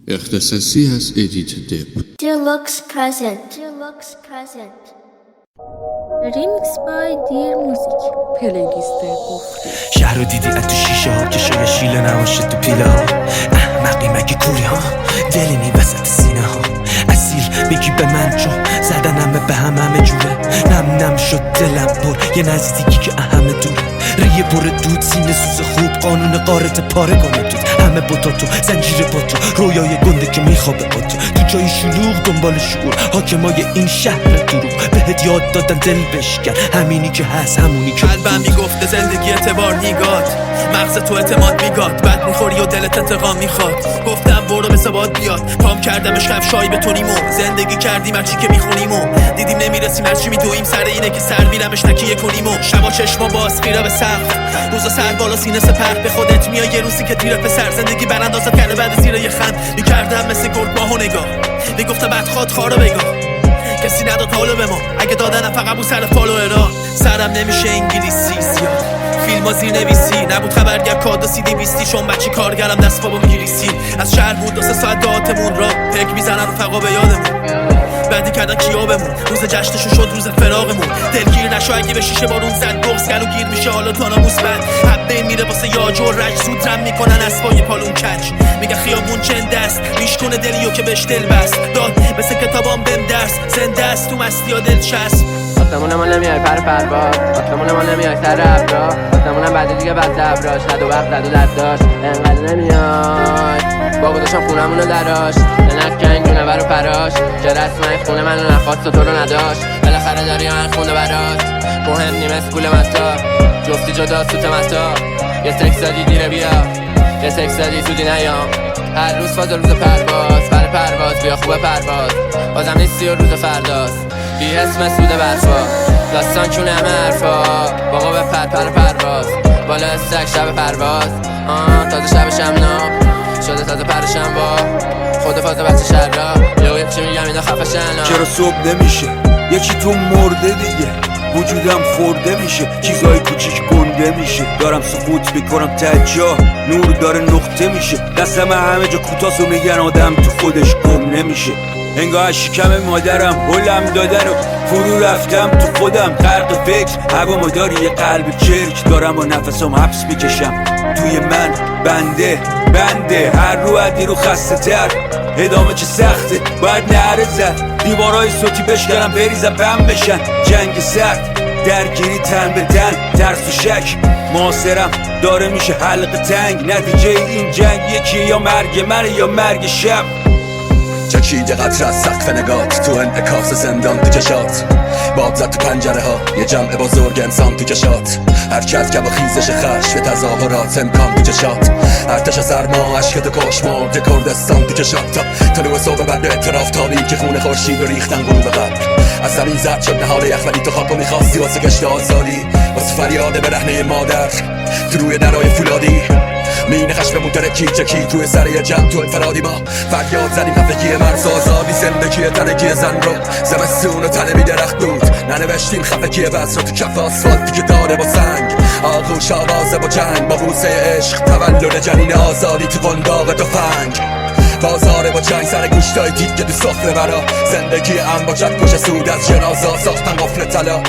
اختصاصی از ادیت دپ. Deluxe present. Remix by Dear Music. پلیلیست گفتی شهر رو دیدی از تو شیشه ها که شاید شیله نباشه تو پیله ها. احمقی مگه کوری ها دلینی وسط سینه ها. اصیل بگی به من چون زدنمه به همه جوره. نم شد دلم پر یه نزدیکی که اهمه دوره. ریه پر دود سینه سوز خوب قانون قارت پاره کنه دود. همه بوتاتو زنجیر با تو رویای گنده که میخوابه با تو جای شلوغ دنبال شعور حاکمای این شهر دروغ بهت یاد دادن دل بشکن همینی که هست همونی که قلبم میگفته زندگی اعتبار نیگات مغز تو اعتماد میگات بد میخوری و دلت انتقام میخواد گفتم برو به ثبات بیاد پام کردمش کفشایی بتونیم و زندگی کردیم هرچی که میخونیم و دیدیم نمیرسیم هرچی میدویم سر اینه که سر میرمش نکیه کنیم و شبا چشما باز خیره به سقف روزا سر بالا سینه سپر به خودت میای یه روزی که تیره پسر زندگی براندازت کرده بعد زیر یه خند میکردم مثل گرگ ماهو نگاه میگفتم بدخواد خارو بگاه کسی نداد حالو به ما اگه دادنم فقط بود سر فالوئرها سرم نمیشه انگلیسی زیاد فیلم ها زیر نویسی نبود خبرگر کاد و سیدی بیستی چون بچی کارگرم دست پا با میگریسی از شهر بود 2 ساعت دهاتمون را فکر میزنن رفقا به یادمون بعدی کردن کیابمون روز جشنشو شد روز فراغمون دلگیر نشو اگه به شیشه بارون زد بغض گلو گیر میشه حالا تو ناموس بند حبه میره واسه یاج و رج زود رم میکنن اسبای پالون کج میگه خیابون چند است میشکنه دلیو که بهش دل بست داد مثل کتابام بهم درس زنده است تو مستی ها دل چسب آسمون ما نمیای پرواز آسمون ما نمیای سر ابرا آسمونم بعد دیگه بعد زبراش زد و وقت زد و درد داشت انقدر نمیای بابا داشتم خونمونو دراش دلنک کنگ دونه برو پراش که رسمه خونه منو نخواست و تو رو نداشت بالاخره داری من خونده برات مهم نیم اسکول متا جفتی جدا سوت متا یه سکس دادی دیره بیا یه سکس دادی سودی نیام هر روز فاز روز پرواز برای پرواز بیا خوبه پرواز بازم نیستی و روز فرداست بی اسم سود برفا داستان کونه همه حرفا بابا به پرواز بالا استک شب پرواز تازه شب شمنا شده تازه پرشم با خود فاز بچه شر را یه چی میگم اینا خفشن چرا صبح نمیشه یکی تو مرده دیگه وجودم خورده میشه چیزای کوچیک گنده میشه دارم سقوط میکنم تجاه نور داره نقطه میشه دستم همه جا کوتاست و میگن آدم تو خودش گم نمیشه انگاه شکم مادرم هلم دادن و فرو رفتم تو خودم غرق فکر هوا مداری یه قلب چرک دارم و نفسم حبس میکشم توی من بنده هر رو عدی رو خسته تر ادامه چه سخته باید نهره زد دیوارای صوتی بشکنم بریزم بم بشن جنگ سخت درگیری تن به تن ترس و شک معاصرم داره میشه حلقه تنگ نتیجه این جنگ یکیه یا مرگ منه یا مرگ شب چکید قطر از سقف نگات تو انعکاس زندان تو کشات باد زد تو پنجره ها یه جمع بزرگ انسان تو کشات حرکت که با خیزش خشم تظاهرات امکان تو چشات ارتش سرما عشق تو کشمار که کردستان تو کشات تا طلوع صبح بعد اعتراف تابی که خون خورشید رو ریختن غروب قبر از زمین زد شد نهال یخ ولی تو خاکو میخواستی واسه گشت آزادی واسه فریاد برهنه مادر تو روی درای فولادی مین خشممون ترکی چکی توی سر یه جمع تو انفرادی ما فریاد زدیم خفگی مرز آزادی زندگی تنگی زن رو زمستون و تنه بی درخت بود ننوشتیم خفگی بس رو تو کف آسفالتی که داره با سنگ آغوش آوازه با جنگ با بوسه عشق تولد جنین آزادی تو قنداق تفنگ بازاره با جنگ سر گوشتای دید که تو سفره برا زندگی ام با چک کش سود از جنازا ساختن قفل طلا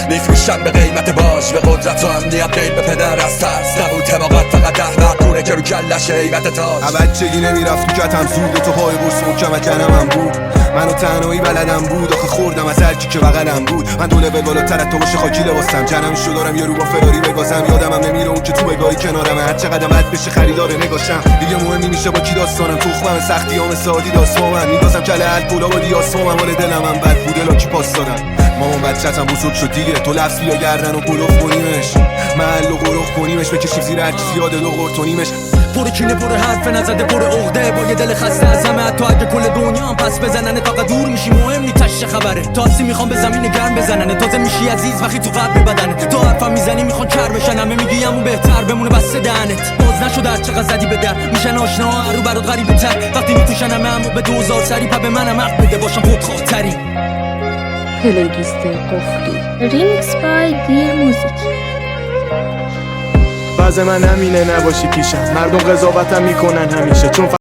میفروشن به قیمت باش به قدرت و امنیت غیر به پدر از ترس نبود حماقت فقط احمق پونه که رو کلش هیبت تاج بچگی نمیرفت تو کتم زود و تو پای برس محکم جنمم بود منو تنهایی بلدم بود آخه خوردم از هرکی که بغلم بود من دو لول بالاتر از تو باشه خاکی لباسم جنمشو دارم یه رو با فراری بگازم یادمم نمیره اون که تو بگاهی کنارمه هر چقدر بد بشه خریدار نگاشم دیگه مهم میشه با کی داستانم تخمم سختیام سادی داستانم میگازم کله الکل آبادی آسمام حال دلم هم بد بوده لاکی پاس دادم مامان بچه‌تم بزرگ شد دیگه تو لفظ بیا گردن و گلوف کنیمش محل و غرخ کنیمش بکشیم زیر هر چیزی یاد دو قرتونیمش پر کینه پر حرف نزده پر عقده با یه دل خسته از همه حتی اگه کل دنیا هم پس بزنن تا دور میشی مهم نی تشه خبره تاسی میخوام به زمین گرم بزنن تازه میشی عزیز وقتی تو قلب بدنت تو حرفم میزنی میخوان کر بشن همه میگی همون بهتر بمونه بسته دهنت باز نشد هر چقدر زدی به در میشن آشنا رو برات غریبه تر وقتی میفروشن همه اما به 2000 سری پا به منم حق بده باشم خودخواه‌ترین پلیلیست گفتی Remix by Dear Music. وضع من همینه نباشی پیشم مردم قضاوتم میکنن همیشه چون